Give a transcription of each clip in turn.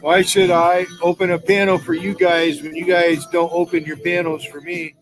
Why should I open a panel for you guys when you guys don't open your panels for me?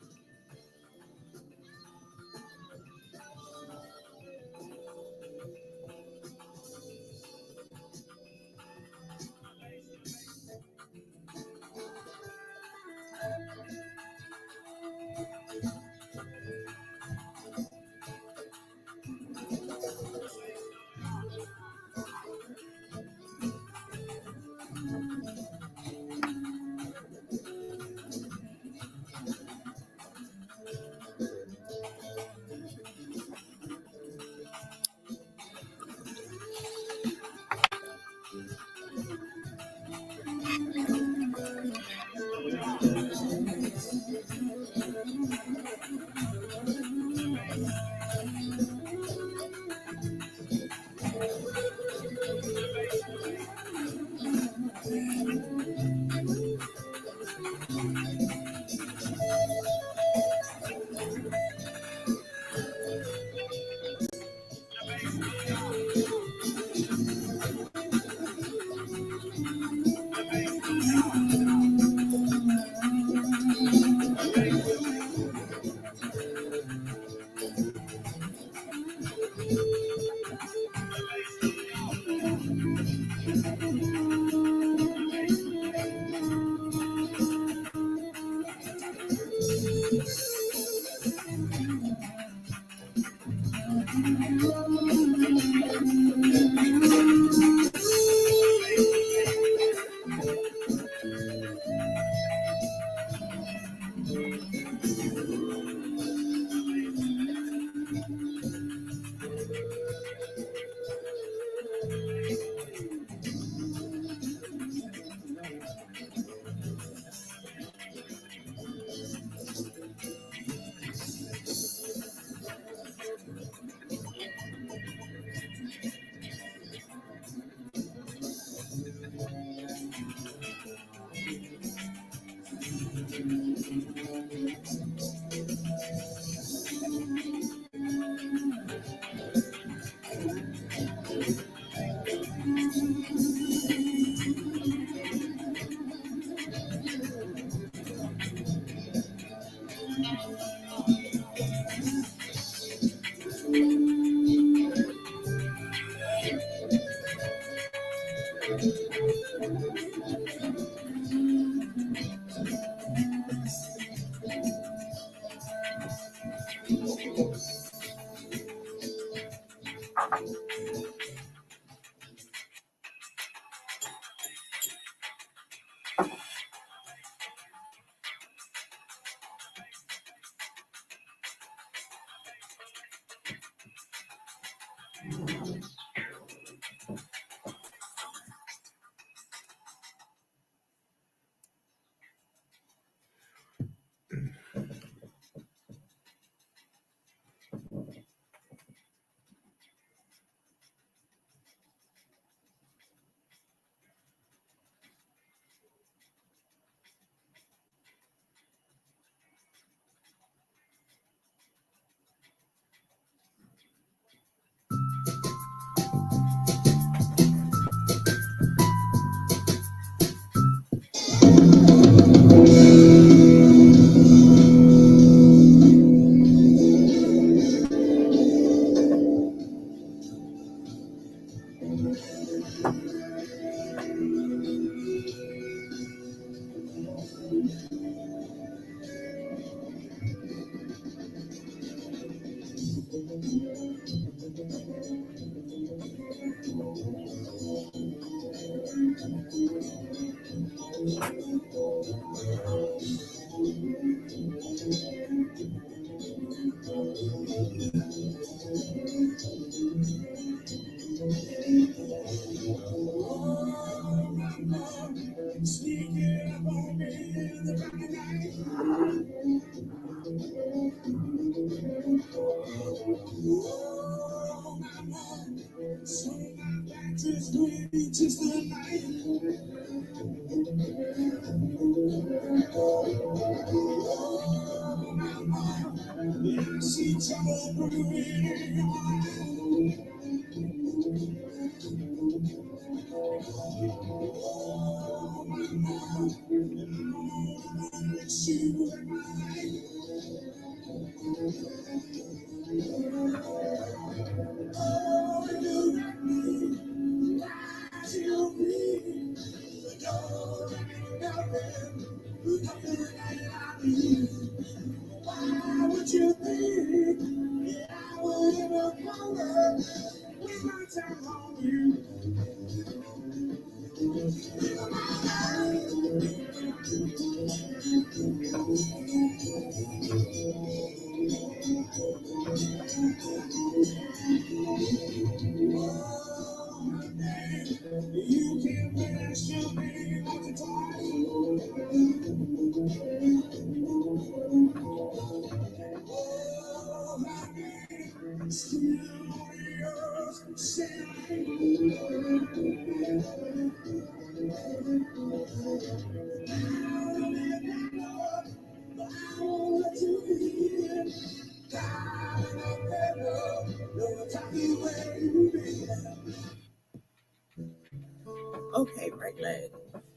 Okay, right leg.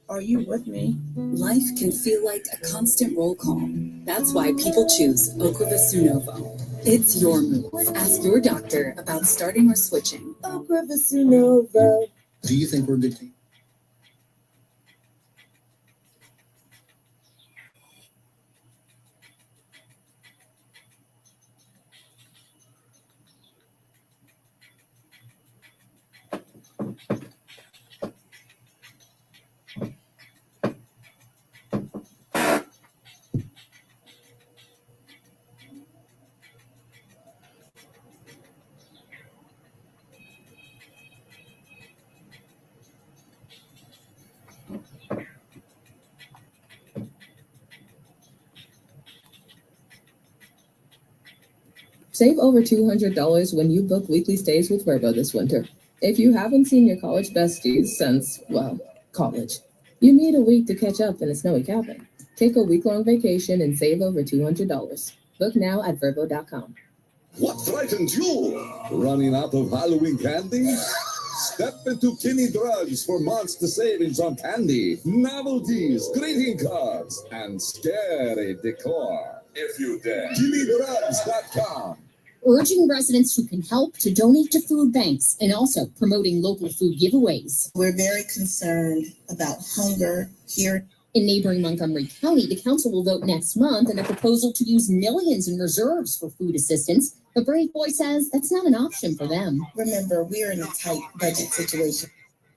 Are you with me? Life can feel like a constant roll call. That's why people choose Ocrevus Novo. It's your move. Ask your doctor about starting or switching. Ocrevus Novo. Do you think we're good? Save over $200 when you book weekly stays with Verbo this winter. If you haven't seen your college besties since, well, college, you need a week to catch up in a snowy cabin. Take a week-long vacation and save over $200. Book now at Verbo.com. What frightens you? Running out of Halloween candy? Step into Kinney Drugs for monster savings on candy, novelties, greeting cards, and scary decor. If you dare. KinneyDrugs.com. Urging residents who can help to donate to food banks and also promoting local food giveaways. We're very concerned about hunger here. In neighboring Montgomery County, the council will vote next month on a proposal to use millions in reserves for food assistance But Brave Boy says that's not an option for them. Remember, we're in a tight budget situation.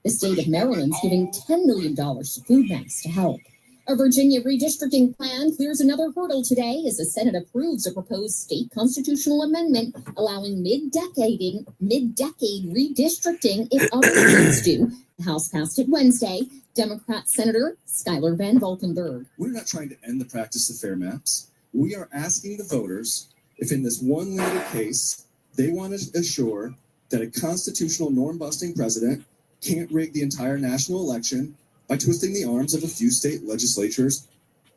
The state of Maryland's giving $10 million to food banks to help. A Virginia redistricting plan clears another hurdle today as the Senate approves a proposed state constitutional amendment allowing mid-decade redistricting if other states do. The House passed it Wednesday. Democrat Senator Schuyler Van Valkenburg. We're not trying to end the practice of fair maps. We are asking the voters if in this one limited case, they want to assure that a constitutional norm-busting president can't rig the entire national election by twisting the arms of a few state legislatures.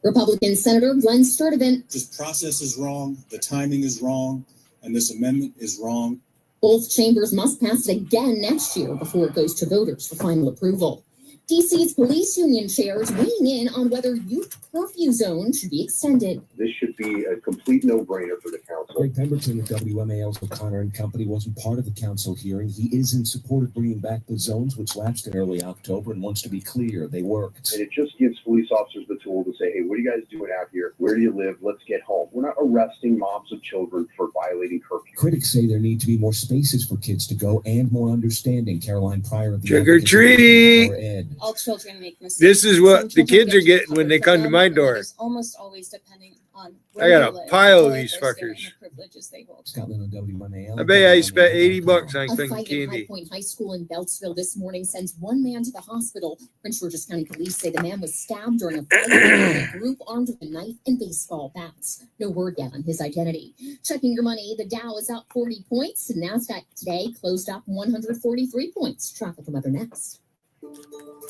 Republican Senator Glenn Sturtevant. This process is wrong, the timing is wrong, and this amendment is wrong. Both chambers must pass it again next year before it goes to voters for final approval. DC's police union chairs weighing in on whether youth curfew zones should be extended. This should be a complete no-brainer for the council. Greg Pemberton of WMAL's O'Connor and Company wasn't part of the council hearing. He is in support of bringing back the zones, which lapsed in early October, and wants to be clear, they worked. And it just gives police officers the tool to say, hey, what are you guys doing out here? Where do you live? Let's get home. We're not arresting mobs of children for violating curfew. Critics say there need to be more spaces for kids to go and more understanding. Caroline Pryor of the Trick or treat. All children make mistakes. This is what Some the children kids are get getting when covered they for come to them, my and door. It's almost always depending on I where got they a live, pile of or these if they're fuckers. in the privileges they hold. Scotland on WMAL. I bet I spent $80 on A fucking fight in High candy. Point High School in Beltsville this morning sends one man to the hospital. Prince George's County Police say the man was stabbed during a fight with a group armed with a knife and baseball bats. No word yet on his identity. Checking your money, the Dow is up 40 points. And NASDAQ today closed up 143 points. Traffic and weather next.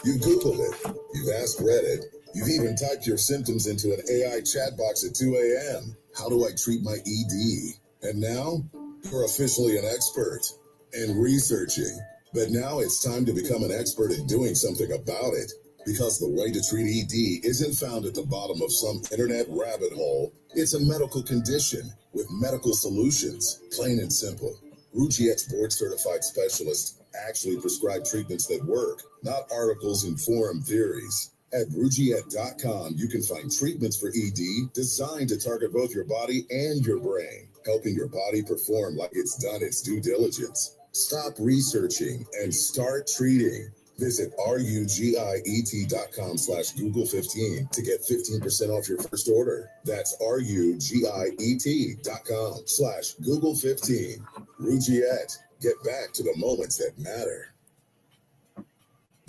You Googled it. You've asked Reddit. You've even typed your symptoms into an AI chat box at 2 a.m. How do I treat my ED? And now you're officially an expert in researching. But now it's time to become an expert in doing something about it. Because the way to treat ED isn't found at the bottom of some internet rabbit hole. It's a medical condition with medical solutions. Plain and simple. Rugiet's board-certified specialists actually prescribe treatments that work, not articles and forum theories. At Rugiet.com, you can find treatments for ED designed to target both your body and your brain, helping your body perform like it's done its due diligence. Stop researching and start treating. Visit rugiet.com/Google15 to get 15% off your first order. That's rugiet.com/Google15. Rugiet. Get back to the moments that matter.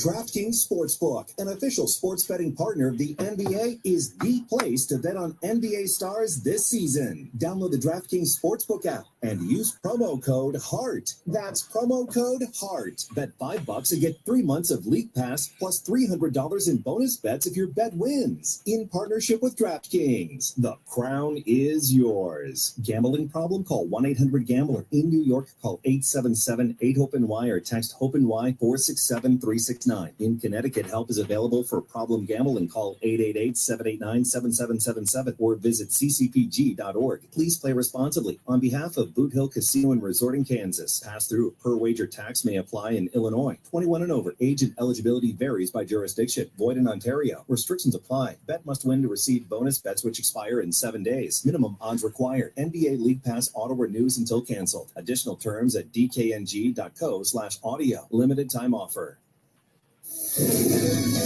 DraftKings Sportsbook, an official sports betting partner of the NBA, is the place to bet on NBA stars this season. Download the DraftKings Sportsbook app and use promo code HEART. That's promo code HEART. Bet $5 and get 3 months of League Pass plus $300 in bonus bets if your bet wins. In partnership with DraftKings, the crown is yours. Gambling problem? Call 1-800-GAMBLER. In New York, call 877-8-HOPE-NY or text HOPE-NY 467-369. In Connecticut, help is available for problem gambling. Call 888-789-7777 or visit ccpg.org. Please play responsibly. On behalf of Boot Hill Casino and Resort in Kansas, pass-through per wager tax may apply in Illinois. 21 and over. Age and eligibility varies by jurisdiction. Void in Ontario. Restrictions apply. Bet must win to receive bonus bets which expire in 7 days. Minimum odds required. NBA League Pass auto renews until canceled. Additional terms at dkng.co/audio. Limited time offer.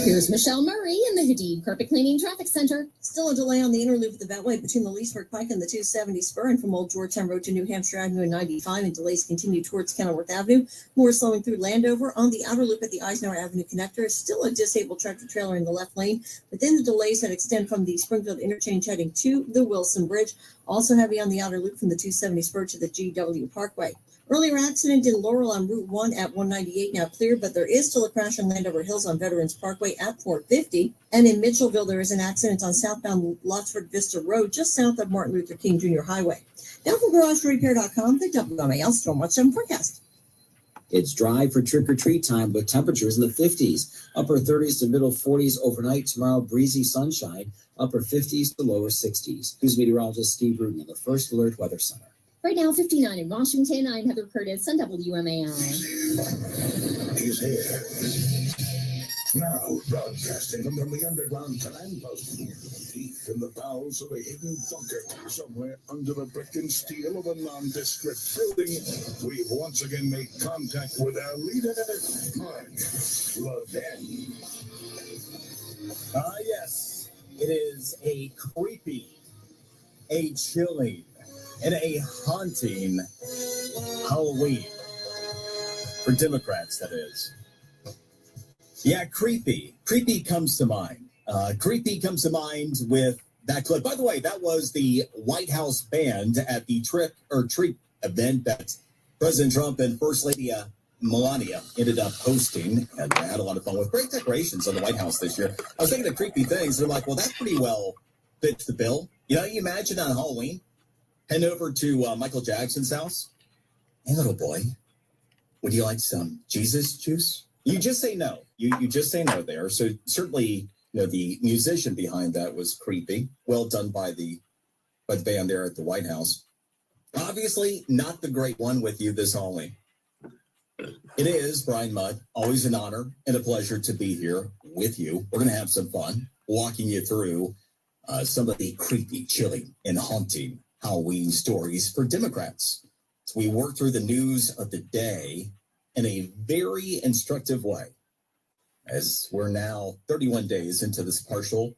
Here's Michelle Murray in the Hadid Carpet Cleaning Traffic Center. Still a delay on the inner loop of the Beltway between the Leesburg Pike and the 270 spur, and from Old Georgetown Road to New Hampshire Avenue and 95, and delays continue towards Kenilworth Avenue. More slowing through Landover. On the outer loop at the Eisenhower Avenue connector, still a disabled tractor trailer in the left lane, but then the delays that extend from the Springfield interchange heading to the Wilson Bridge. Also heavy on the outer loop from the 270 spur to the GW Parkway. Earlier accident in Laurel on Route 1 at 198 now cleared, but there is still a crash on Landover Hills on Veterans Parkway at 450. And in Mitchellville, there is an accident on southbound Lotsford Vista Road just south of Martin Luther King Jr. Highway. Now from GarageRepair.com, the WMAL Storm Watch 7 forecast. It's dry for trick-or-treat time with temperatures in the 50s, upper 30s to middle 40s overnight. Tomorrow, breezy sunshine, upper 50s to lower 60s. News meteorologist Steve Rudin of the First Alert Weather Center. Right now, 59 in Washington. I'm Heather Curtis on WMAI. He's here. Now broadcasting from the underground command post, deep in the bowels of a hidden bunker, somewhere under the brick and steel of a nondescript building, we've once again made contact with our leader, Mark Levin. Yes, it is a creepy, a chilling, and a haunting Halloween. For Democrats, that is. Yeah, creepy. Creepy comes to mind. Creepy comes to mind with that clip. By the way, that was the White House band at the treat event that President Trump and First Lady Melania ended up hosting, and they had a lot of fun with great decorations on the White House this year. I was thinking of creepy things, and I'm like, well, that pretty well fits the bill. You know, you imagine on Halloween, head over to Michael Jackson's house. Hey, little boy, would you like some Jesus juice? You just say no. You just say no there. So certainly, the musician behind that was creepy. Well done by the band there at the White House. Obviously, not the great one with you this Halloween. It is, Brian Mudd, always an honor and a pleasure to be here with you. We're going to have some fun walking you through some of the creepy, chilling, and haunting Halloween stories for Democrats. So we work through the news of the day in a very instructive way, as we're now 31 days into this partial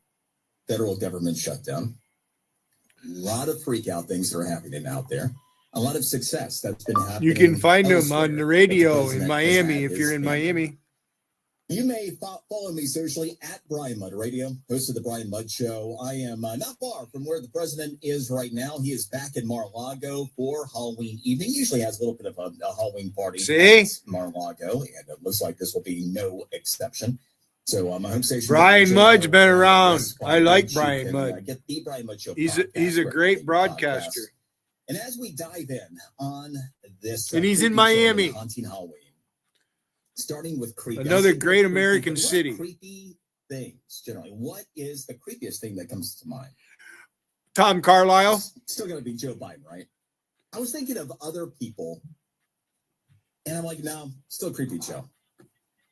federal government shutdown. A lot of freak out things that are happening out there. A lot of success that's been happening. You can find them on the radio in Miami if you're in Miami. You may follow me socially at Brian Mudd Radio, host of the Brian Mudd Show. I am not far from where the president is right now. He is back in Mar-a-Lago for Halloween evening. He usually has a little bit of a Halloween party at Mar-a-Lago, and it looks like this will be no exception. So my home station. Brian Mudd's been around. I like Brian Mudd. Get the Brian Mudd Show. He's a great broadcaster. And as we dive in on this, and he's in Miami. Haunting Halloween. Starting with creepy. Another great American city. Creepy things, generally. What is the creepiest thing that comes to mind? Tom Carlisle. Still going to be Joe Biden, right? I was thinking of other people, and I'm like, no, still creepy Joe.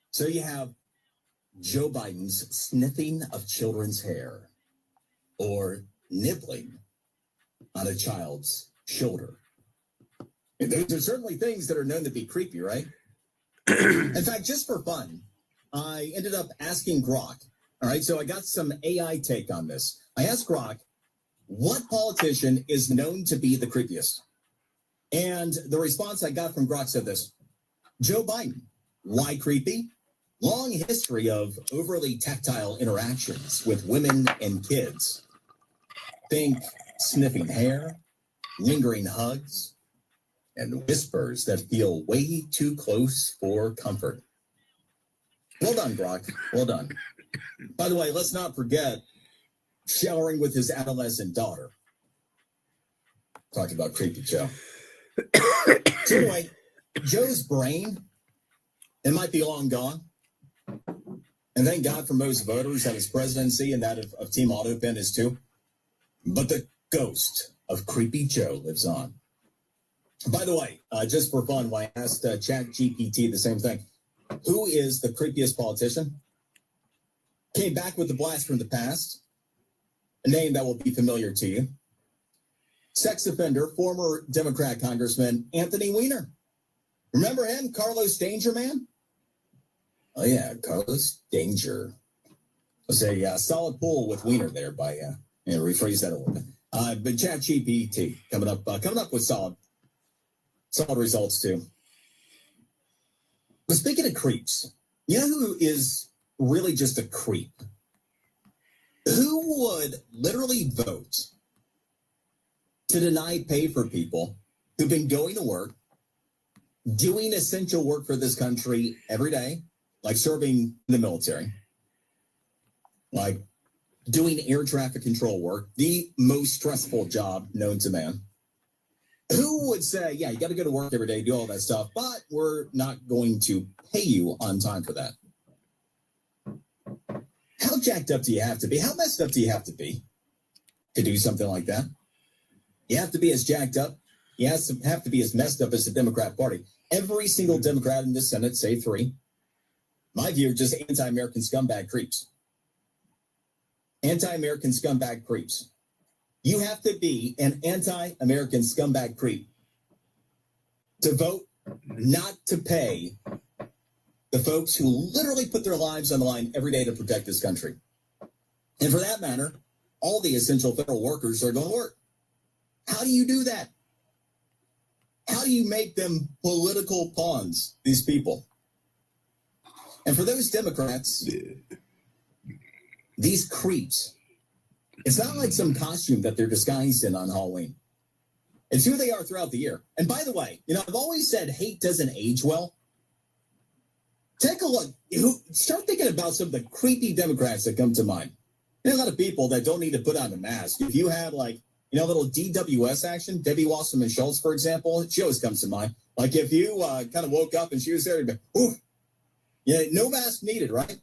So you have Joe Biden's sniffing of children's hair or nibbling on a child's shoulder. And those are certainly things that are known to be creepy, right? In fact, just for fun, I ended up asking Grok. All right, so I got some AI take on this. I asked Grok, what politician is known to be the creepiest? And the response I got from Grok said this: Joe Biden. Why creepy? Long history of overly tactile interactions with women and kids. Think sniffing hair, lingering hugs, and whispers that feel way too close for comfort. Well done, Grok. Well done. By the way, let's not forget showering with his adolescent daughter. Talking about creepy Joe. So anyway, Joe's brain, it might be long gone. And thank God for most voters that his presidency and that of Team Autopin is too. But the ghost of creepy Joe lives on. By the way, just for fun, when I asked ChatGPT the same thing, who is the creepiest politician? Came back with a blast from the past, a name that will be familiar to you. Sex offender, former Democrat Congressman Anthony Weiner. Remember him, Carlos Danger Man? Oh yeah, Carlos Danger. Let's say solid pull with Weiner there by rephrase that a little bit. But ChatGPT coming up with solid results too. But speaking of creeps, you know who is really just a creep? Who would literally vote to deny pay for people who've been going to work, doing essential work for this country every day, like serving in the military, like doing air traffic control work, the most stressful job known to man? Who would say, yeah, you got to go to work every day, do all that stuff, but we're not going to pay you on time for that? How jacked up do you have to be? How messed up do you have to be to do something like that? You have to be as jacked up. You have to be as messed up as the Democrat Party. Every single Democrat in the Senate, say 3, My view, just anti-American scumbag creeps. Anti-American scumbag creeps. You have to be an anti-American scumbag creep to vote not to pay the folks who literally put their lives on the line every day to protect this country. And for that matter, all the essential federal workers are going to work. How do you do that? How do you make them political pawns, these people? And for those Democrats, these creeps, it's not like some costume that they're disguised in on Halloween. It's who they are throughout the year. And by the way, I've always said hate doesn't age well. Take a look. Start thinking about some of the creepy Democrats that come to mind. There's a lot of people that don't need to put on a mask. If you had a little DWS action, Debbie Wasserman Schultz, for example, she always comes to mind. Like if you kind of woke up and she was there, you'd be, ooh, yeah, no mask needed, right?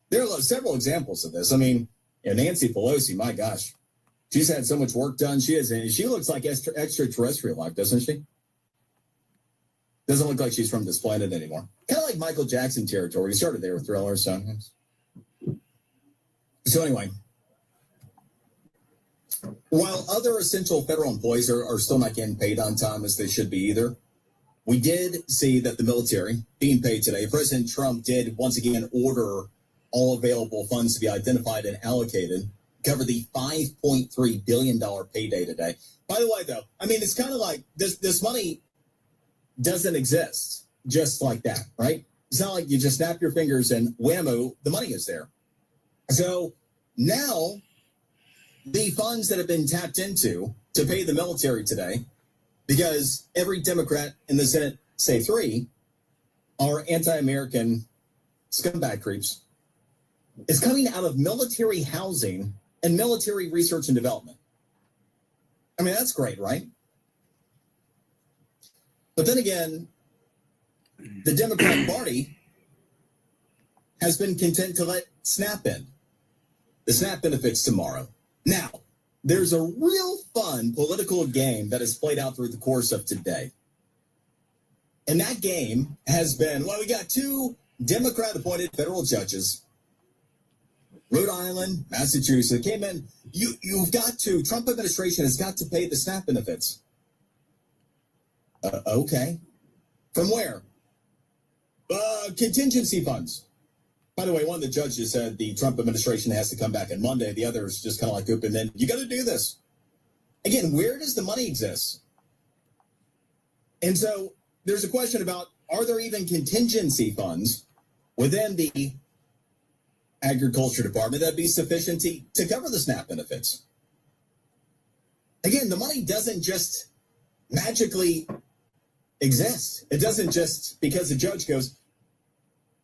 There are several examples of this. I mean, Nancy Pelosi, my gosh, she's had so much work done. She looks like extraterrestrial life, doesn't she? Doesn't look like she's from this planet anymore. Kind of like Michael Jackson territory. He started there with Thriller. So anyway, while other essential federal employees are still not getting paid on time as they should be either, we did see that the military being paid today. President Trump did once again order all available funds to be identified and allocated, cover the $5.3 billion payday today. By the way, though, it's kind of like this money doesn't exist just like that, right? It's not like you just snap your fingers and whammo, the money is there. So now the funds that have been tapped into to pay the military today, because every Democrat in the Senate, say 3, are anti-American scumbag creeps, is coming out of military housing and military research and development. That's great, right? But then again, the Democratic Party has been content to let SNAP in. The SNAP benefits tomorrow. Now, there's a real fun political game that has played out through the course of today. And that game has been, we got 2 Democrat-appointed federal judges, Rhode Island, Massachusetts, came in. Trump administration has got to pay the SNAP benefits. Okay. From where? Contingency funds. By the way, one of the judges said the Trump administration has to come back on Monday. The other is just kind of like open. Then you got to do this. Again, where does the money exist? And so there's a question about, are there even contingency funds within the Agriculture Department that'd be sufficient to cover the SNAP benefits? Again, the money doesn't just magically exist. It doesn't just because the judge goes,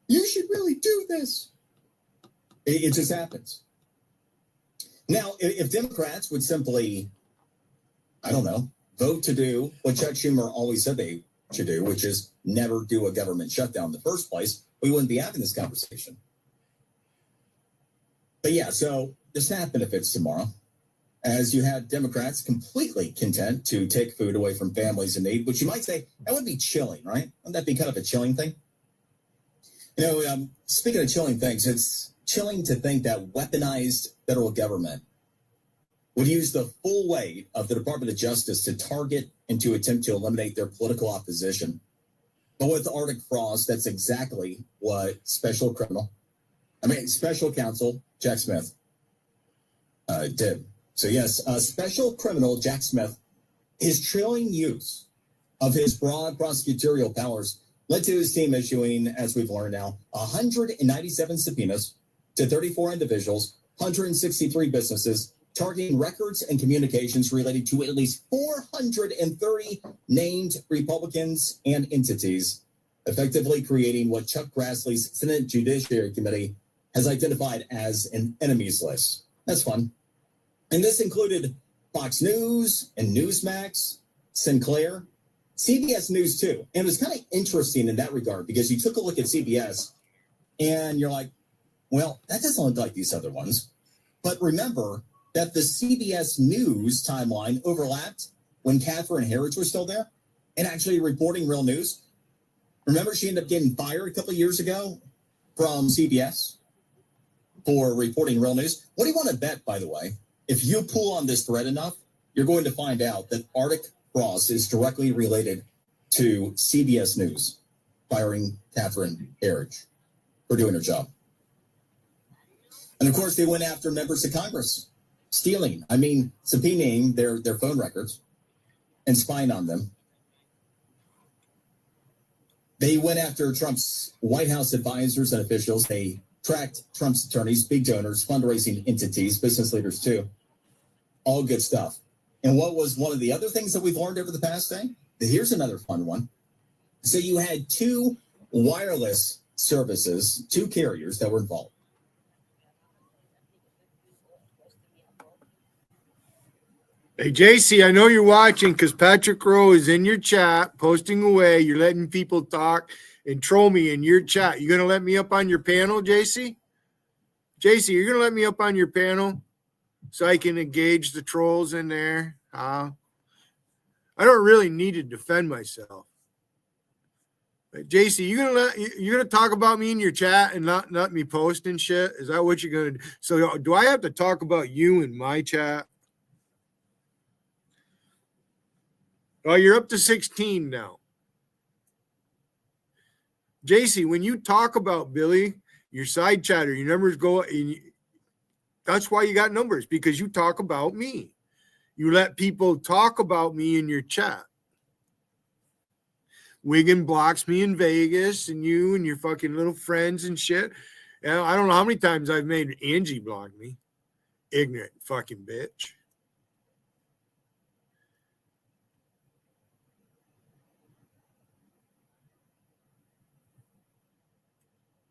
you should really do this. It just happens. Now, if Democrats would simply, vote to do what Chuck Schumer always said they should do, which is never do a government shutdown in the first place, we wouldn't be having this conversation. But yeah, so the SNAP benefits tomorrow, as you had Democrats completely content to take food away from families in need, which you might say, that would be chilling, right? Wouldn't that be kind of a chilling thing? Speaking of chilling things, it's chilling to think that weaponized federal government would use the full weight of the Department of Justice to target and to attempt to eliminate their political opposition. But with Arctic Frost, that's exactly what Special Counsel Jack Smith did. So yes, Special Criminal Jack Smith, his chilling use of his broad prosecutorial powers led to his team issuing, as we've learned now, 197 subpoenas to 34 individuals, 163 businesses, targeting records and communications related to at least 430 named Republicans and entities, effectively creating what Chuck Grassley's Senate Judiciary Committee has identified as an enemies list. That's fun. And this included Fox News and Newsmax, Sinclair, CBS News too. And it was kind of interesting in that regard because you took a look at CBS and you're like, well, that doesn't look like these other ones. But remember that the CBS News timeline overlapped when Catherine Herridge was still there and actually reporting real news. Remember, she ended up getting fired a couple of years ago from CBS for reporting real news. What do you want to bet, by the way? If you pull on this thread enough, you're going to find out that Arctic Frost is directly related to CBS News firing Catherine Herridge for doing her job. And of course, they went after members of Congress, subpoenaing their phone records and spying on them. They went after Trump's White House advisors and officials. They tracked Trump's attorneys, big donors, fundraising entities, business leaders too. All good stuff. And what was one of the other things that we've learned over the past day? Here's another fun one. So you had two wireless services, two carriers that were involved. Hey, JC, I know you're watching because Patrick Rowe is in your chat, posting away. You're letting people talk and troll me in your chat. You going to let me up on your panel, JC? JC, you're going to let me up on your panel so I can engage the trolls in there? I don't really need to defend myself. But JC, you're gonna talk about me in your chat and not me posting shit? Is that what you're gonna do? So do I have to talk about you in my chat? Oh, you're up to 16 now. JC, when you talk about Billy, your side chatter, your numbers go, that's why you got numbers, because you talk about me. You let people talk about me in your chat. Wiggin blocks me in Vegas, and you and your fucking little friends and shit. And I don't know how many times I've made Angie block me. Ignorant fucking bitch.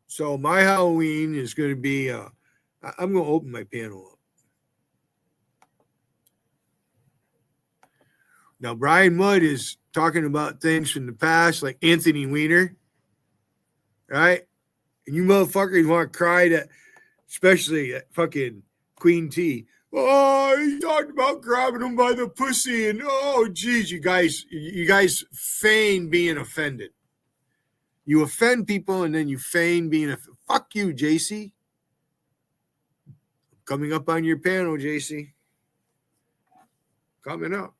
So my Halloween is going to be, I'm going to open my panel up. Now, Brian Mudd is talking about things from the past, like Anthony Weiner, right? And you motherfuckers want to cry that, especially that fucking Queen T. Oh, he talked about grabbing him by the pussy, and oh, geez, you guys feign being offended. You offend people, and then you feign being offended. Fuck you, JC. Coming up on your panel, JC. Coming up.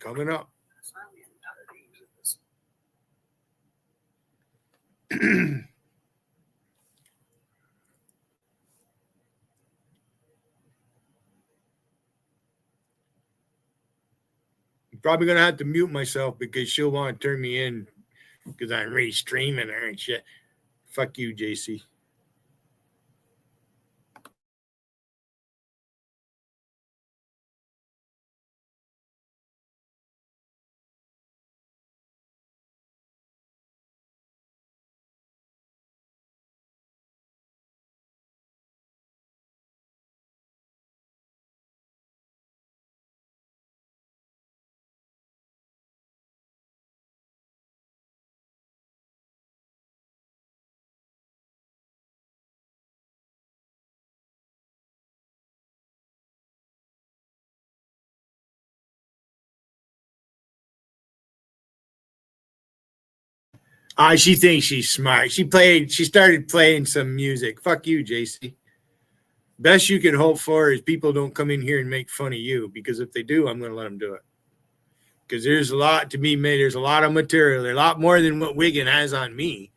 Coming up. Probably gonna have to mute myself because she'll want to turn me in because I'm really streaming her and shit. Fuck you, JC. She thinks she's smart. She started playing some music. Fuck you, JC. Best you can hope for is people don't come in here and make fun of you, because if they do, I'm going to let them do it. Because there's a lot to be made. There's a lot of material. There's a lot more than what Wiggin has on me.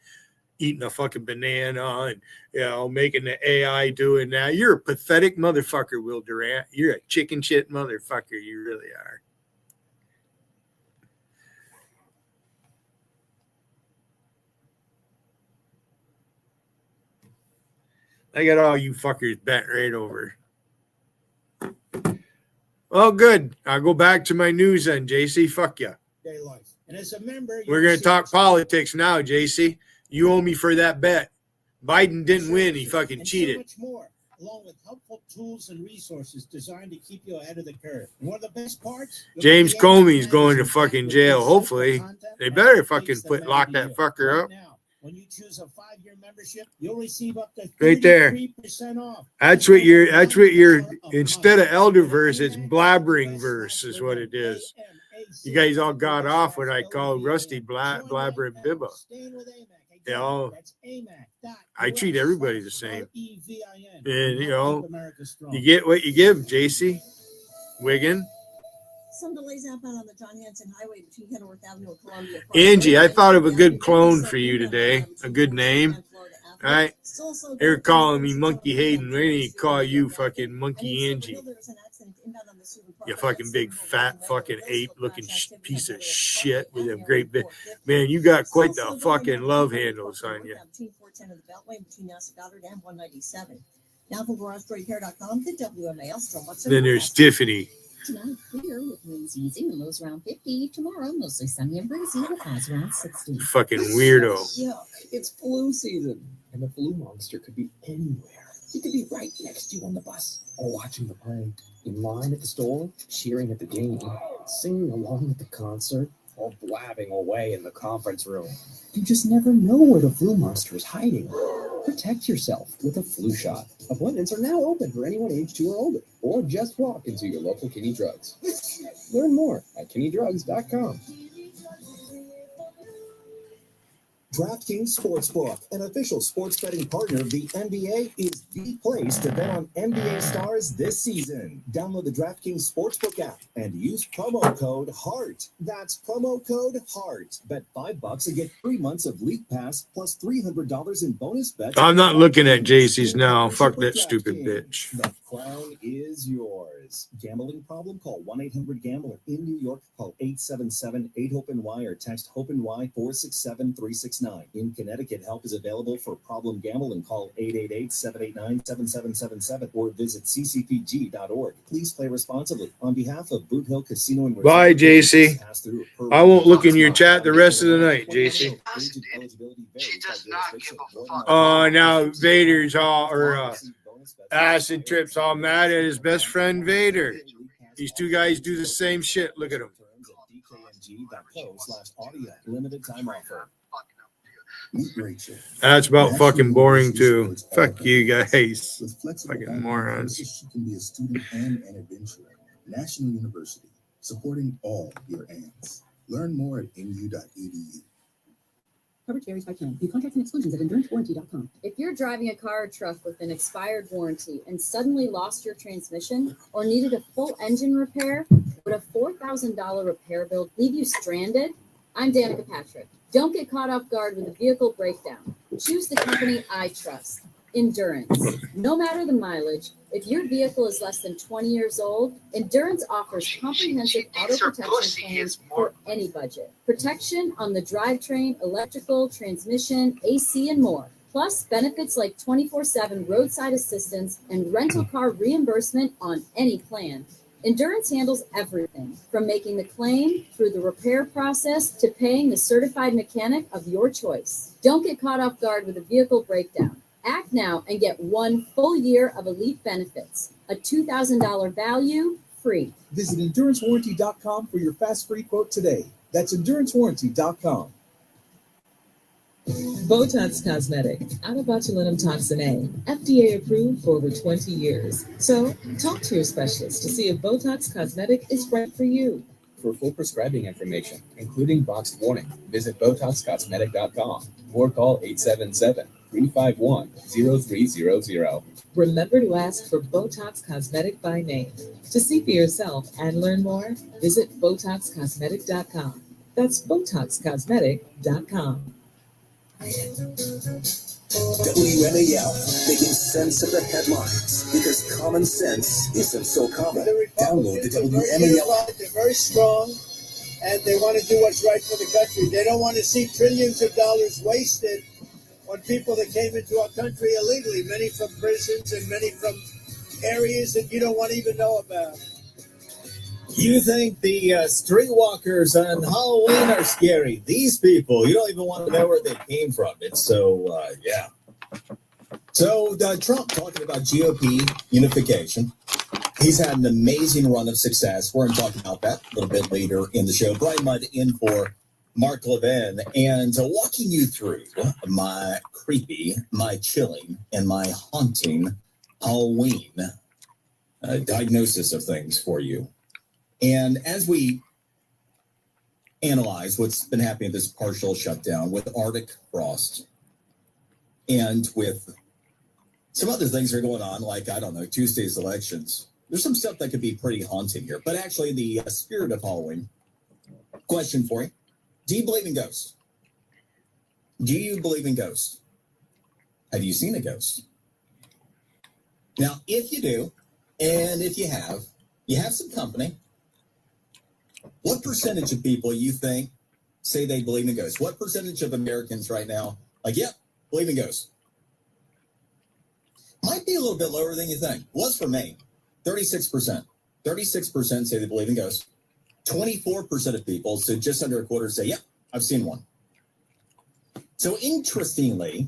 Eating a fucking banana and, making the AI doing that. You're a pathetic motherfucker, Will Durant. You're a chicken shit motherfucker. You really are. I got all you fuckers bent right over. Well, good. I'll go back to my news then, JC. Fuck ya. And as a member, we're going to talk politics now, JC. You owe me for that bet. Biden didn't win. He fucking cheated. So much more, along with helpful tools and resources designed to keep you ahead of the curve. And one of the best parts, James Comey's going to fucking jail. Hopefully, they better fucking lock that fucker up. When you choose a 5-year membership, you'll receive up to 33% right there. Off. That's what you're instead of elder verse, it's blabbering verse is what it is. You guys all got off when I called Rusty Blabber and Bibba. You know, I treat everybody the same. And, you know, you get what you give, JC. Wigan. Some delays outbound on the John Hanson Highway between Kenilworth Avenue and Columbia. Angie, I thought of a good clone for you today. A good name. All right. They're calling me Monkey Hayden. We need to call you fucking Monkey Angie. You fucking big fat fucking ape looking piece of shit with a great bit. Man, you got quite the fucking love handles on you. Between 410 of the Beltway between NASA Goddard and 197. Now from GarageDroidCare.com, the WMAL Storm. Then there's Tiffany. Tonight, clear with winds easing and lows around 50. Tomorrow, mostly sunny and breezy with highs around 60. Fucking weirdo. Yeah, it's flu season, and the flu monster could be anywhere. He could be right next to you on the bus, or watching the play, in line at the store, cheering at the game, singing along at the concert, or blabbing away in the conference room. You just never know where the flu monster is hiding. Protect yourself with a flu shot. Appointments are now open for anyone age 2 or older, or just walk into your local Kinney Drugs. Learn more at KinneyDrugs.com. DraftKings Sportsbook, an official sports betting partner of the NBA, is the place to bet on NBA stars this season. Download the DraftKings Sportsbook app and use promo code HEART. That's promo code HEART. Bet $5 and get 3 months of League Pass plus $300 in bonus bets. I'm not looking at JC's now. Fuck that stupid bitch. The crown is yours. Gambling problem? Call 1-800-GAMBLER. In New York, call 877-8-HOPE-NY or text HOPE-NY 467-369. In Connecticut, help is available for problem gambling. Call 888-789-7777 or visit ccpg.org. Please play responsibly. On behalf of Boot Hill Casino and Resort. Bye, JC. I won't look in your chat the rest of the night, JC. She does not give a fuck. Oh, now Vader's all, Acid Trip's all mad at his best friend Vader. These two guys do the same shit. Look at them. Limited time offer. That's about fucking boring too. Fuck you guys. Fucking morons. She can be a student and an adventurer. National University, supporting all your ants. Learn more at nu.edu. Coverage varies by plan. View contracts and exclusions at endurancewarranty.com. If you're driving a car or truck with an expired warranty and suddenly lost your transmission or needed a full engine repair, would a $4,000 repair bill leave you stranded? I'm Danica Patrick. Don't get caught off guard with a vehicle breakdown. Choose the company I trust. Endurance. No matter the mileage, if your vehicle is less than 20 years old, Endurance offers comprehensive auto protection plans for any budget. Protection on the drivetrain, electrical, transmission, AC, and more. Plus benefits like 24/7 roadside assistance and rental car reimbursement on any plan. Endurance handles everything from making the claim through the repair process to paying the certified mechanic of your choice. Don't get caught off guard with a vehicle breakdown. Act now and get 1 full year of Elite benefits. A $2,000 value, free. Visit EnduranceWarranty.com for your fast free quote today. That's EnduranceWarranty.com. Botox Cosmetic, out of botulinum toxin A, FDA approved for over 20 years. So, talk to your specialist to see if Botox Cosmetic is right for you. For full prescribing information, including boxed warning, visit BotoxCosmetic.com or call 877-351-0300. Remember to ask for Botox Cosmetic by name. To see for yourself and learn more, visit BotoxCosmetic.com. That's BotoxCosmetic.com. WMAL, making sense of the headlines because common sense isn't so common. Download the WMAL. They're very strong, and they want to do what's right for the country. They don't want to see trillions of dollars wasted on people that came into our country illegally, many from prisons and many from areas that you don't want to even know about. You think the streetwalkers on Halloween are scary? These people, you don't even want to know where they came from. It's so, yeah. So Trump talking about GOP unification. He's had an amazing run of success. We're going to talk about that a little bit later in the show. Brian Mudd in for Mark Levin, and walking you through my creepy, my chilling, and my haunting Halloween diagnosis of things for you. And as we analyze what's been happening with this partial shutdown with Arctic frost and with some other things that are going on, like, I don't know, Tuesday's elections. There's some stuff that could be pretty haunting here. But actually, the spirit of Halloween, question for you. Do you believe in ghosts? Do you believe in ghosts? Have you seen a ghost? Now, if you do, and if you have some company. What percentage of people you think say they believe in ghosts? What percentage of Americans right now, like, yep, believe in ghosts? Might be a little bit lower than you think. Was for me, 36%. 36% say they believe in ghosts. 24% of people, so just under a quarter, say, yep, I've seen one. So interestingly,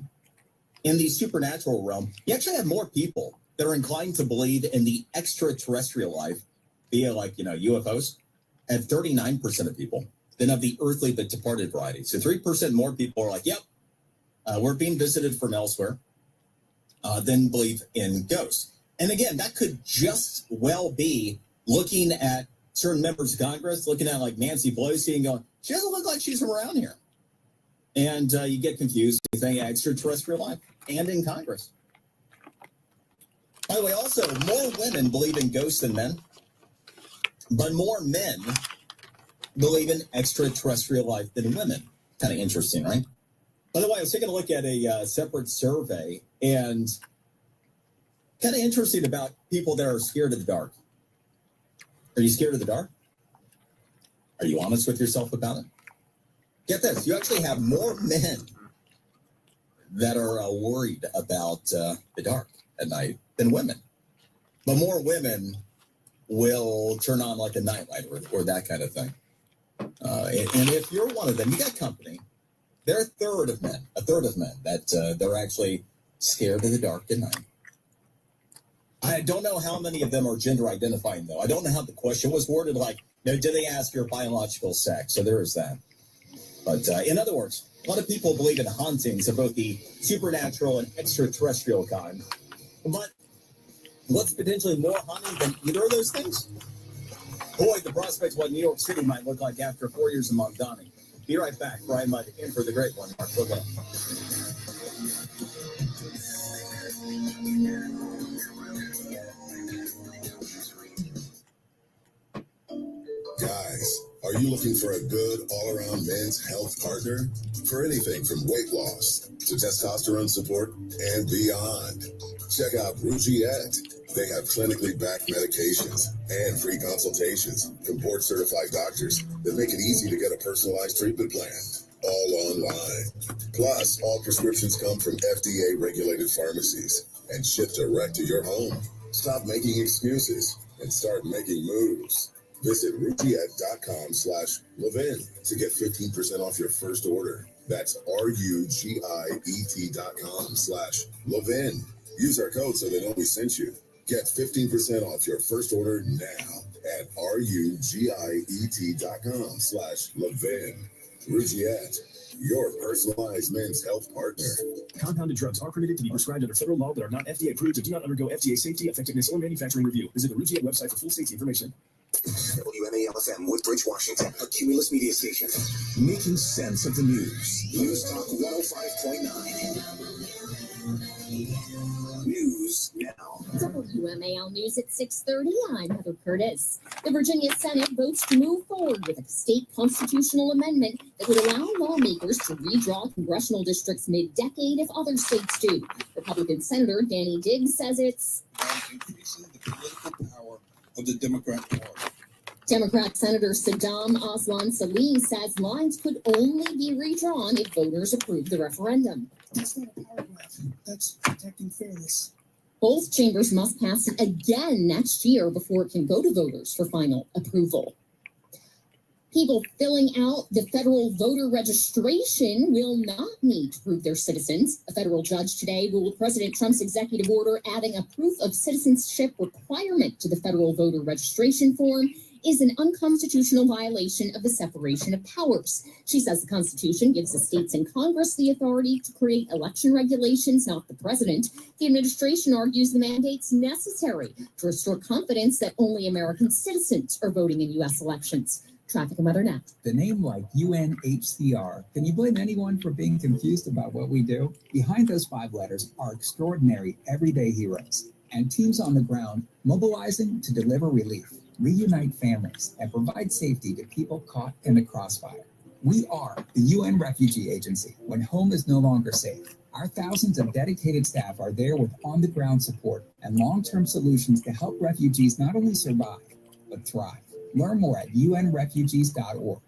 in the supernatural realm, you actually have more people that are inclined to believe in the extraterrestrial life via, like, UFOs, at 39% of people than of the earthly but departed variety. So 3% more people are like, yep, we're being visited from elsewhere, than believe in ghosts. And again, that could just well be looking at certain members of Congress, looking at like Nancy Pelosi and going, she doesn't look like she's from around here. And you get confused. You think extraterrestrial life and in Congress. By the way, also, more women believe in ghosts than men, but more men believe in extraterrestrial life than women. Kind of interesting, right? By the way, I was taking a look at a separate survey and kind of interested about people that are scared of the dark. Are you scared of the dark? Are you honest with yourself about it? Get this, you actually have more men that are worried about the dark at night than women. But more women will turn on like a nightlight or that kind of thing. And if you're one of them, you got company. They're a third of men that they're actually scared of the dark at night. I don't know how many of them are gender identifying, though. I don't know how the question was worded, like, do they ask your biological sex? So there is that. But in other words, a lot of people believe in hauntings of both the supernatural and extraterrestrial kind. But what's potentially more haunting than either of those things? Boy, the prospects of what New York City might look like after 4 years of Mamdani. Be right back. Brian Mudd in for the great one, Mark Logan. Guys, are you looking for a good all-around men's health partner? For anything from weight loss to testosterone support and beyond, check out Rugiette. They have clinically backed medications and free consultations from board-certified doctors that make it easy to get a personalized treatment plan, all online. Plus, all prescriptions come from FDA-regulated pharmacies and ship direct to your home. Stop making excuses and start making moves. Visit Rugiette.com/Levin to get 15% off your first order. That's RUGIET.com/Levin. Use our code so they know we sent you. Get 15% off your first order now at RUGIET.com/Levin. Rugiette, your personalized men's health partner. Compounded drugs are permitted to be prescribed under federal law but are not FDA approved and do not undergo FDA safety, effectiveness, or manufacturing review. Visit the Rugiette website for full safety information. WMAL-FM, Woodbridge, Washington, a Cumulus media station. Making sense of the news. News Talk 105.9. News now. WMAL News at 6:30. I'm Heather Curtis. The Virginia Senate votes to move forward with a state constitutional amendment that would allow lawmakers to redraw congressional districts mid-decade if other states do. Republican Senator Danny Diggs says it's increasing the political power of the Democrat Party. Democrat Senator Saddam Aslan Salim says lines could only be redrawn if voters approve the referendum. That's not a paragraph. That's protecting fairness. Both chambers must pass it again next year before it can go to voters for final approval. People filling out the federal voter registration will not need to prove they're citizens. A federal judge today ruled President Trump's executive order adding a proof of citizenship requirement to the federal voter registration form is an unconstitutional violation of the separation of powers. She says the Constitution gives the states and Congress the authority to create election regulations, not the president. The administration argues the mandate's necessary to restore confidence that only American citizens are voting in U.S. elections. Traffic and weather now. The name like UNHCR, can you blame anyone for being confused about what we do? Behind those 5 letters are extraordinary everyday heroes and teams on the ground mobilizing to deliver relief, reunite families, and provide safety to people caught in the crossfire. We are the UN Refugee Agency when home is no longer safe. Our thousands of dedicated staff are there with on-the-ground support and long-term solutions to help refugees not only survive, but thrive. Learn more at unrefugees.org.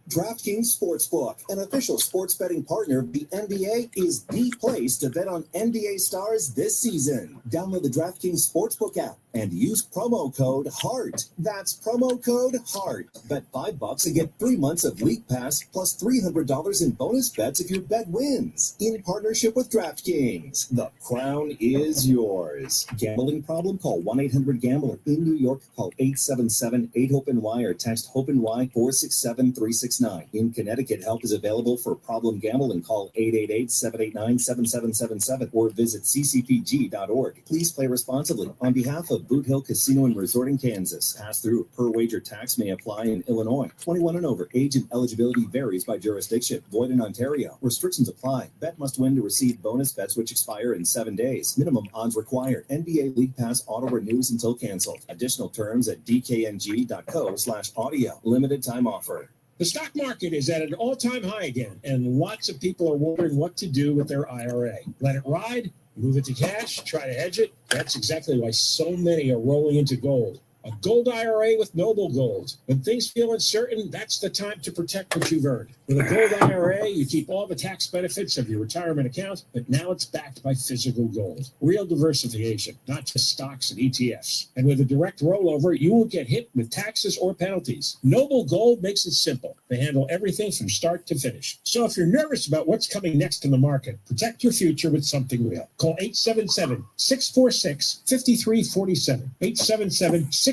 DraftKings Sportsbook, an official sports betting partner of the NBA, is the place to bet on NBA stars this season. Download the DraftKings Sportsbook app and use promo code HEART. That's promo code HEART. Bet $5 and get 3 months of League Pass plus $300 in bonus bets if your bet wins. In partnership with DraftKings, the crown is yours. Gambling problem? Call 1-800-GAMBLER. In New York, call 877-8-HOPE-NY or text HOPE-NY 467-369. In Connecticut, help is available for problem gambling. Call 888-789-7777 or visit ccpg.org. Please play responsibly. On behalf of Boot Hill Casino and Resort in Kansas, pass-through per wager tax may apply in Illinois. 21 and over. Age and eligibility varies by jurisdiction. Void in Ontario. Restrictions apply. Bet must win to receive bonus bets which expire in 7 days. Minimum odds required. NBA League Pass auto renews until canceled. Additional terms at dkng.co/audio. Limited time offer. The stock market is at an all-time high again, and lots of people are wondering what to do with their IRA. Let it ride, move it to cash, try to hedge it. That's exactly why so many are rolling into gold. A gold IRA with Noble Gold. When things feel uncertain, that's the time to protect what you've earned. With a gold IRA, you keep all the tax benefits of your retirement account, but now it's backed by physical gold. Real diversification, not just stocks and ETFs. And with a direct rollover, you won't get hit with taxes or penalties. Noble Gold makes it simple. They handle everything from start to finish. So if you're nervous about what's coming next in the market, protect your future with something real. Call 877-646-5347. 877-646-5347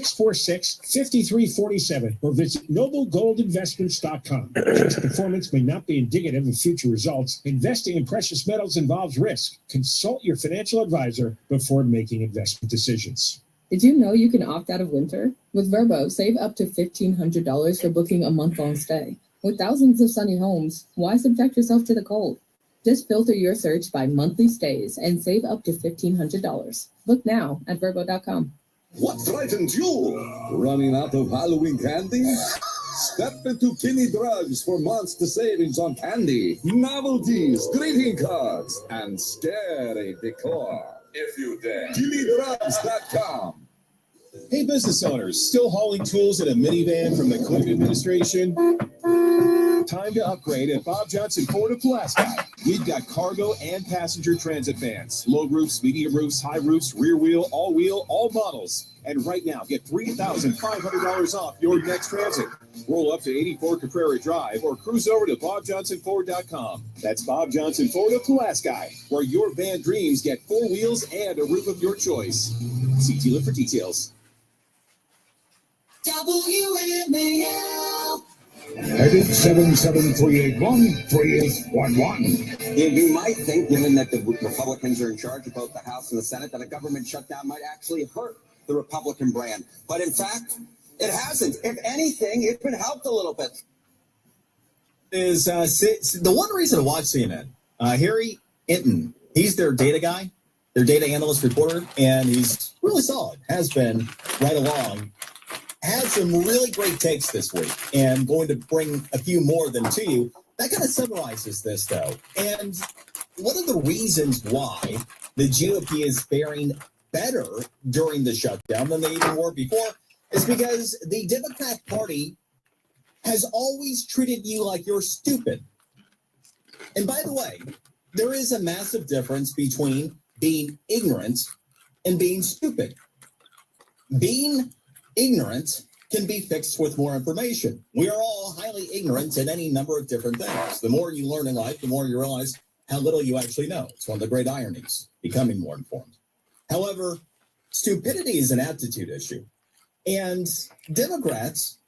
or visit noblegoldinvestments.com. Past performance may not be indicative of future results. Investing in precious metals involves risk. Consult your financial advisor before making investment decisions. Did you know you can opt out of winter? With Vrbo, save up to $1,500 for booking a month-long stay. With thousands of sunny homes, why subject yourself to the cold? Just filter your search by monthly stays and save up to $1,500. Book now at Vrbo.com. What frightens you? Running out of Halloween candy? Step into Kinney Drugs for monster savings on candy, novelties, greeting cards, and scary decor. If you dare. KinneyDrugs.com. Hey, business owners, still hauling tools in a minivan from the Clinton administration? Time to upgrade at Bob Johnson Ford of Pulaski. We've got cargo and passenger transit vans, low roofs, medium roofs, high roofs, rear wheel, all models. And right now, get $3,500 off your next transit. Roll up to 84 Caprera Drive or cruise over to BobJohnsonFord.com. That's Bob Johnson Ford of Pulaski, where your van dreams get 4 wheels and a roof of your choice. See dealer for details. WMAL. Edit 77381-3811. You might think, given that the Republicans are in charge of both the House and the Senate, that a government shutdown might actually hurt the Republican brand. But in fact, it hasn't. If anything, it's been helped a little bit. Is the one reason to watch CNN, Harry Hinton, he's their data guy, their data analyst reporter, and he's really solid, has been right along. Had some really great takes this week, and going to bring a few more of them to you. That kind of summarizes this, though. And one of the reasons why the GOP is faring better during the shutdown than they even were before is because the Democrat Party has always treated you like you're stupid. And by the way, there is a massive difference between being ignorant and being stupid. Being ignorant can be fixed with more information. We are all highly ignorant in any number of different things. The more you learn in life, the more you realize how little you actually know. It's one of the great ironies, becoming more informed. However, stupidity is an aptitude issue. And Democrats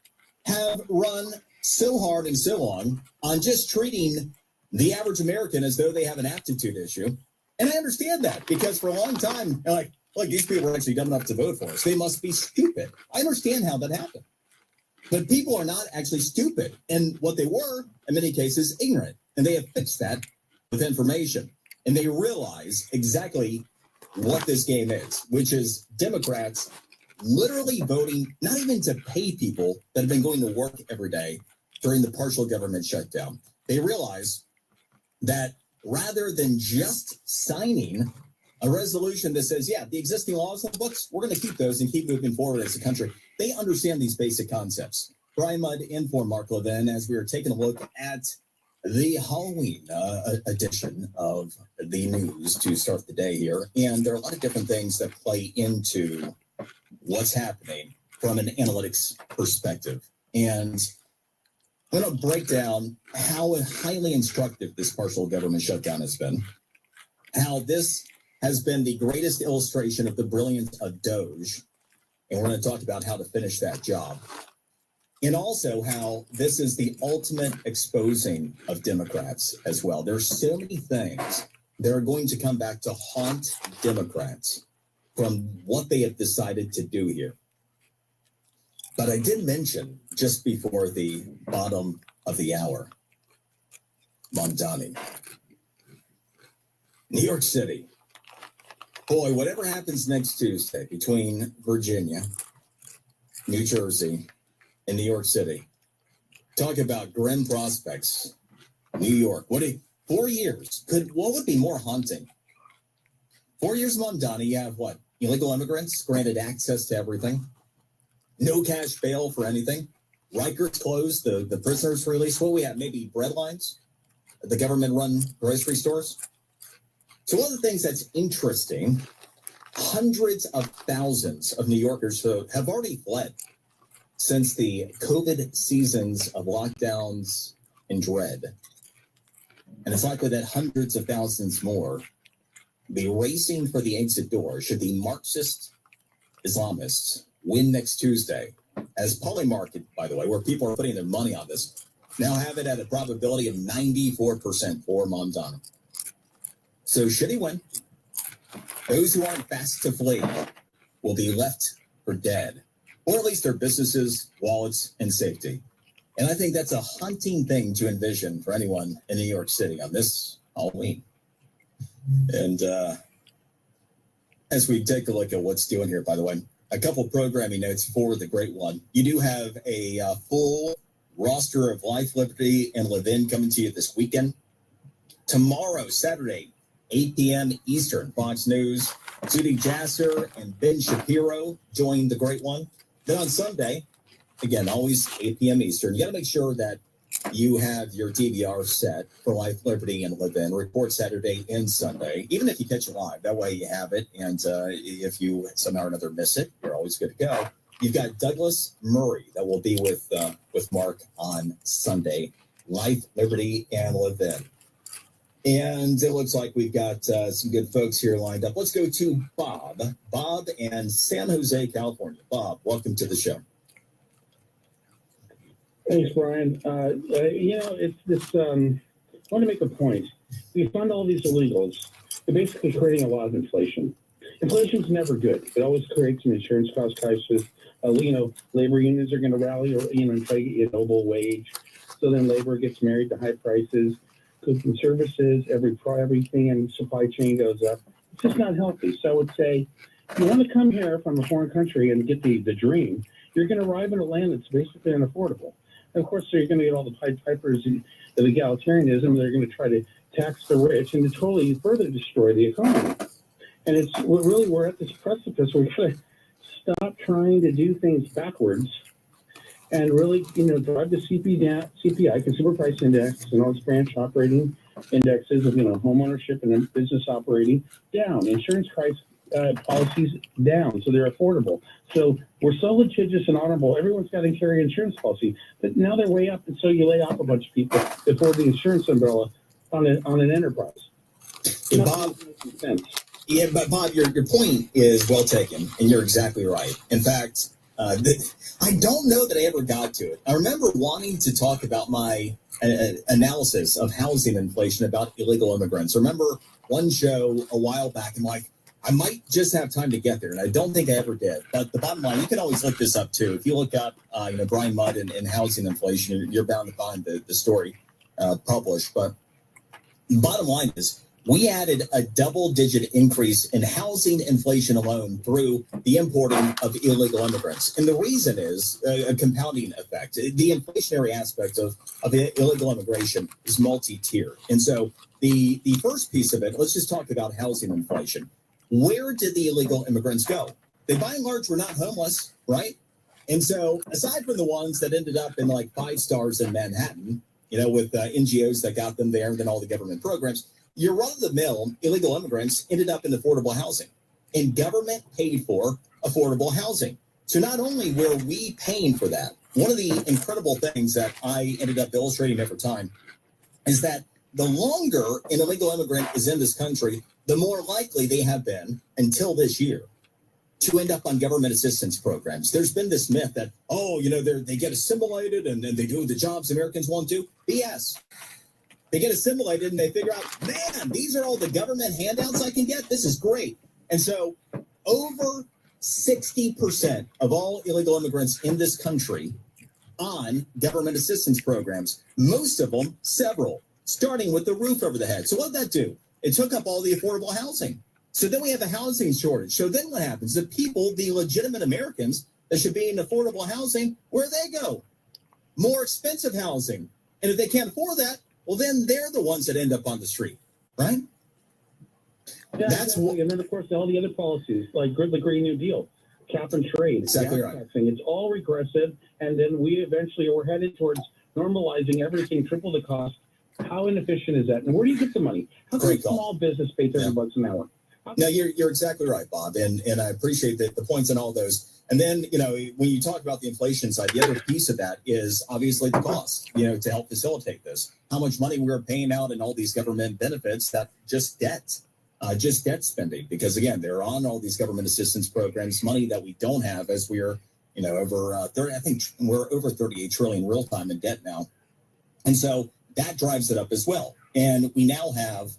have run so hard and so long on just treating the average American as though they have an aptitude issue. And I understand that because for a long time, like these people are actually dumb enough to vote for us. They must be stupid. I understand how that happened. But people are not actually stupid. And what they were, in many cases, ignorant. And they have fixed that with information. And they realize exactly what this game is, which is Democrats literally voting not even to pay people that have been going to work every day during the partial government shutdown. They realize that rather than just signing a resolution that says, yeah, the existing laws on the books, we're going to keep those and keep moving forward as a country. They understand these basic concepts. Brian Mudd in for Mark Levin as we are taking a look at the Halloween edition of the news to start the day here. And there are a lot of different things that play into what's happening from an analytics perspective. And I'm going to break down how highly instructive this partial government shutdown has been, how this has been the greatest illustration of the brilliance of Doge, and we're going to talk about how to finish that job, and also how this is the ultimate exposing of Democrats as well. There's so many things that are going to come back to haunt Democrats from what they have decided to do here. But I did mention just before the bottom of the hour, Mamdani, New York City. Boy, whatever happens next Tuesday between Virginia, New Jersey, and New York City, talk about grim prospects. New York, 4 years? What would be more haunting? 4 years of Mamdani, you have what? Illegal immigrants granted access to everything. No cash bail for anything. Rikers closed, the prisoners released. What we have? Maybe bread lines? The government-run grocery stores? So one of the things that's interesting, hundreds of thousands of New Yorkers have already fled since the COVID seasons of lockdowns and dread. And it's likely that hundreds of thousands more be racing for the exit door should the Marxist Islamists win next Tuesday. As Polymarket, by the way, where people are putting their money on this, now have it at a probability of 94% for Mamdani. So should he win, those who aren't fast to flee will be left for dead, or at least their businesses, wallets, and safety. And I think that's a haunting thing to envision for anyone in New York City on this Halloween. And as we take a look at what's doing here, by the way, a couple programming notes for the great one. You do have a full roster of Life, Liberty, and Levin coming to you this weekend. Tomorrow, Saturday, 8 p.m. Eastern, Fox News, Judy Jasser and Ben Shapiro join the great one. Then on Sunday, again, always 8 p.m. Eastern, you got to make sure that you have your DVR set for Life, Liberty, and Levin. Report Saturday and Sunday, even if you catch it live. That way you have it. And if you somehow or another miss it, you're always good to go. You've got Douglas Murray that will be with Mark on Sunday. Life, Liberty, and Levin. And it looks like we've got some good folks here lined up. Let's go to Bob. Bob in San Jose, California. Bob, welcome to the show. Thanks, Brian. It's this. I want to make a point. We fund all these illegals. They're basically creating a lot of inflation. Inflation is never good. It always creates an insurance cost crisis. Labor unions are going to rally, or and try to get a noble wage. So then labor gets married to high prices. Goods and services, everything in the supply chain goes up. It's just not healthy. So I would say, if you want to come here from a foreign country and get the dream, you're going to arrive in a land that's basically unaffordable. And of course, so you're going to get all the Pied Pipers of egalitarianism. They're going to try to tax the rich and to totally further destroy the economy. And we're at this precipice where we've got to stop trying to do things backwards and really, drive the CPI, Consumer Price Index, and all its branch operating indexes of, home ownership and then business operating down, insurance price policies down, so they're affordable. So we're so litigious and honorable. Everyone's got to carry insurance policy, but now they're way up, and so you lay off a bunch of people before the insurance umbrella on an enterprise. Hey, Bob. Yeah, but Bob, your point is well taken, and you're exactly right. In fact, I don't know that I ever got to it. I remember wanting to talk about my analysis of housing inflation about illegal immigrants. I remember one show a while back, I'm like, I might just have time to get there, and I don't think I ever did. But the bottom line, you can always look this up too. If you look up, Brian Mudd and housing inflation, you're bound to find the story published. But bottom line is, we added a double-digit increase in housing inflation alone through the importing of illegal immigrants. And the reason is a compounding effect. The inflationary aspect of illegal immigration is multi-tiered. And so the first piece of it, let's just talk about housing inflation. Where did the illegal immigrants go? They, by and large, were not homeless, right? And so aside from the ones that ended up in like 5 stars in Manhattan, with NGOs that got them there and then all the government programs, your run-of-the-mill illegal immigrants ended up in affordable housing, and government paid for affordable housing. So not only were we paying for that, one of the incredible things that I ended up illustrating over time is that the longer an illegal immigrant is in this country, the more likely they have been until this year to end up on government assistance programs. There's been this myth that, they get assimilated and then they do the jobs Americans want to. BS. They get assimilated and they figure out, man, these are all the government handouts I can get. This is great. And so over 60% of all illegal immigrants in this country on government assistance programs, most of them several, starting with the roof over the head. So what did that do? It took up all the affordable housing. So then we have a housing shortage. So then what happens? The people, the legitimate Americans that should be in affordable housing, where do they go? More expensive housing. And if they can't afford that, well, then they're the ones that end up on the street, right? Yeah, That's exactly. And then, of course, all the other policies, like the Green New Deal, cap and trade, exactly right. Taxing, it's all regressive. And then we're headed towards normalizing everything, triple the cost. How inefficient is that? And where do you get the money? How can a small business pay $30 an hour? No, you're exactly right, Bob. And I appreciate the points on all those. And then, when you talk about the inflation side, the other piece of that is obviously the cost, to help facilitate this. How much money we're paying out in all these government benefits that just debt spending. Because, again, they're on all these government assistance programs, money that we don't have as we're, over 30, I think we're over 38 trillion real time in debt now. And so that drives it up as well. And we now have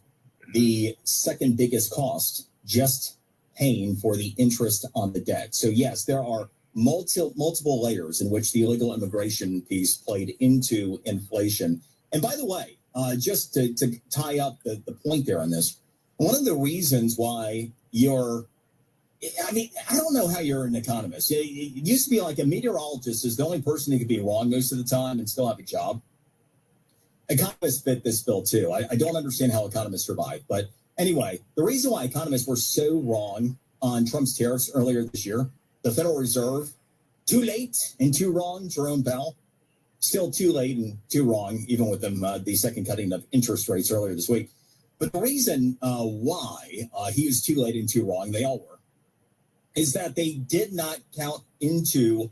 the second biggest cost just paying for the interest on the debt. So yes, there are multiple layers in which the illegal immigration piece played into inflation. And by the way, just to tie up the point there on this, one of the reasons why I don't know how you're an economist. It used to be like a meteorologist is the only person who could be wrong most of the time and still have a job. Economists fit this bill too. I don't understand how economists survive. But anyway, the reason why economists were so wrong on Trump's tariffs earlier this year, the Federal Reserve, too late and too wrong, Jerome Powell, still too late and too wrong, even with them the second cutting of interest rates earlier this week. But the reason why he was too late and too wrong, they all were, is that they did not count into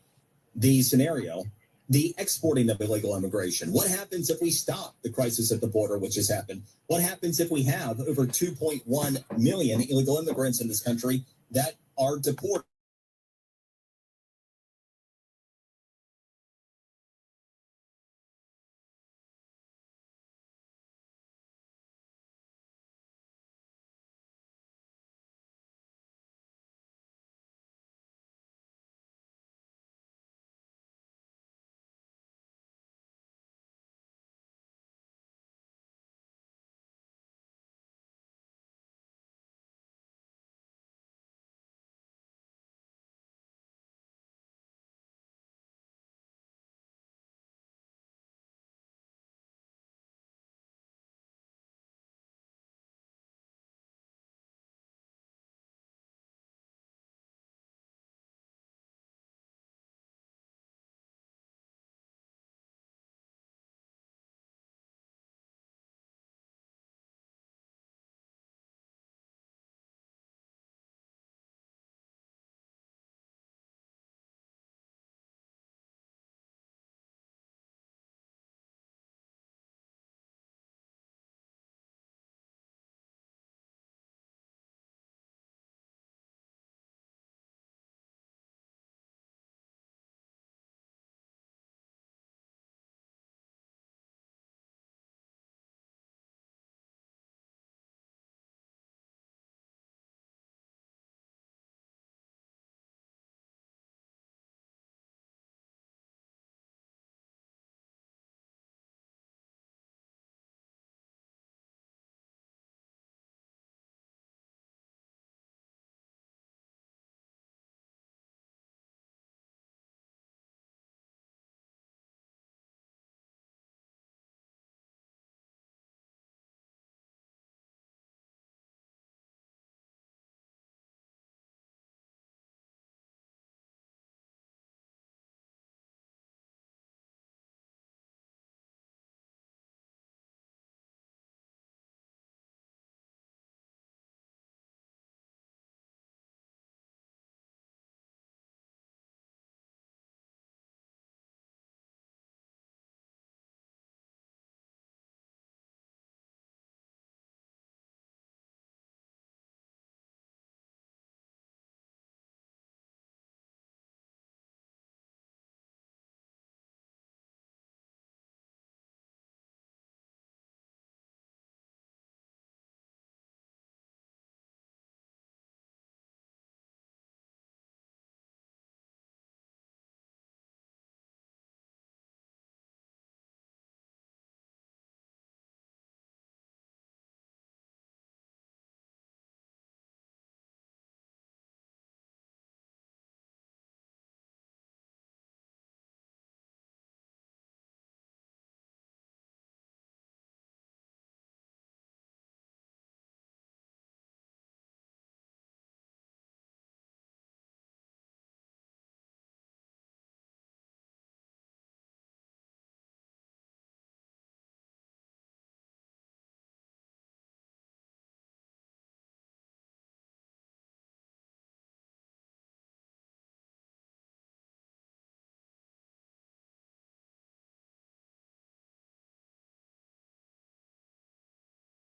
the scenario the exporting of illegal immigration. What happens if we stop the crisis at the border, which has happened? What happens if we have over 2.1 million illegal immigrants in this country that are deported?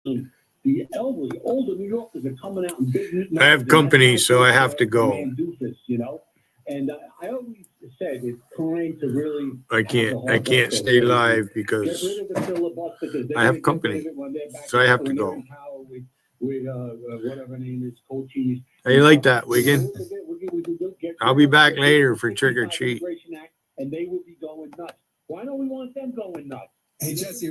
The elderly, older New Yorkers are coming out in big. I have company, so I have to go. Doofus, you know, and I always said it's time to really. I can't stay live because I have company, so I have to go. With whatever name is, Cochise. How you like that, Wigan? I'll be back later for trick or treat. And they would be going nuts. Why don't we want them going nuts? Hey, Jesse,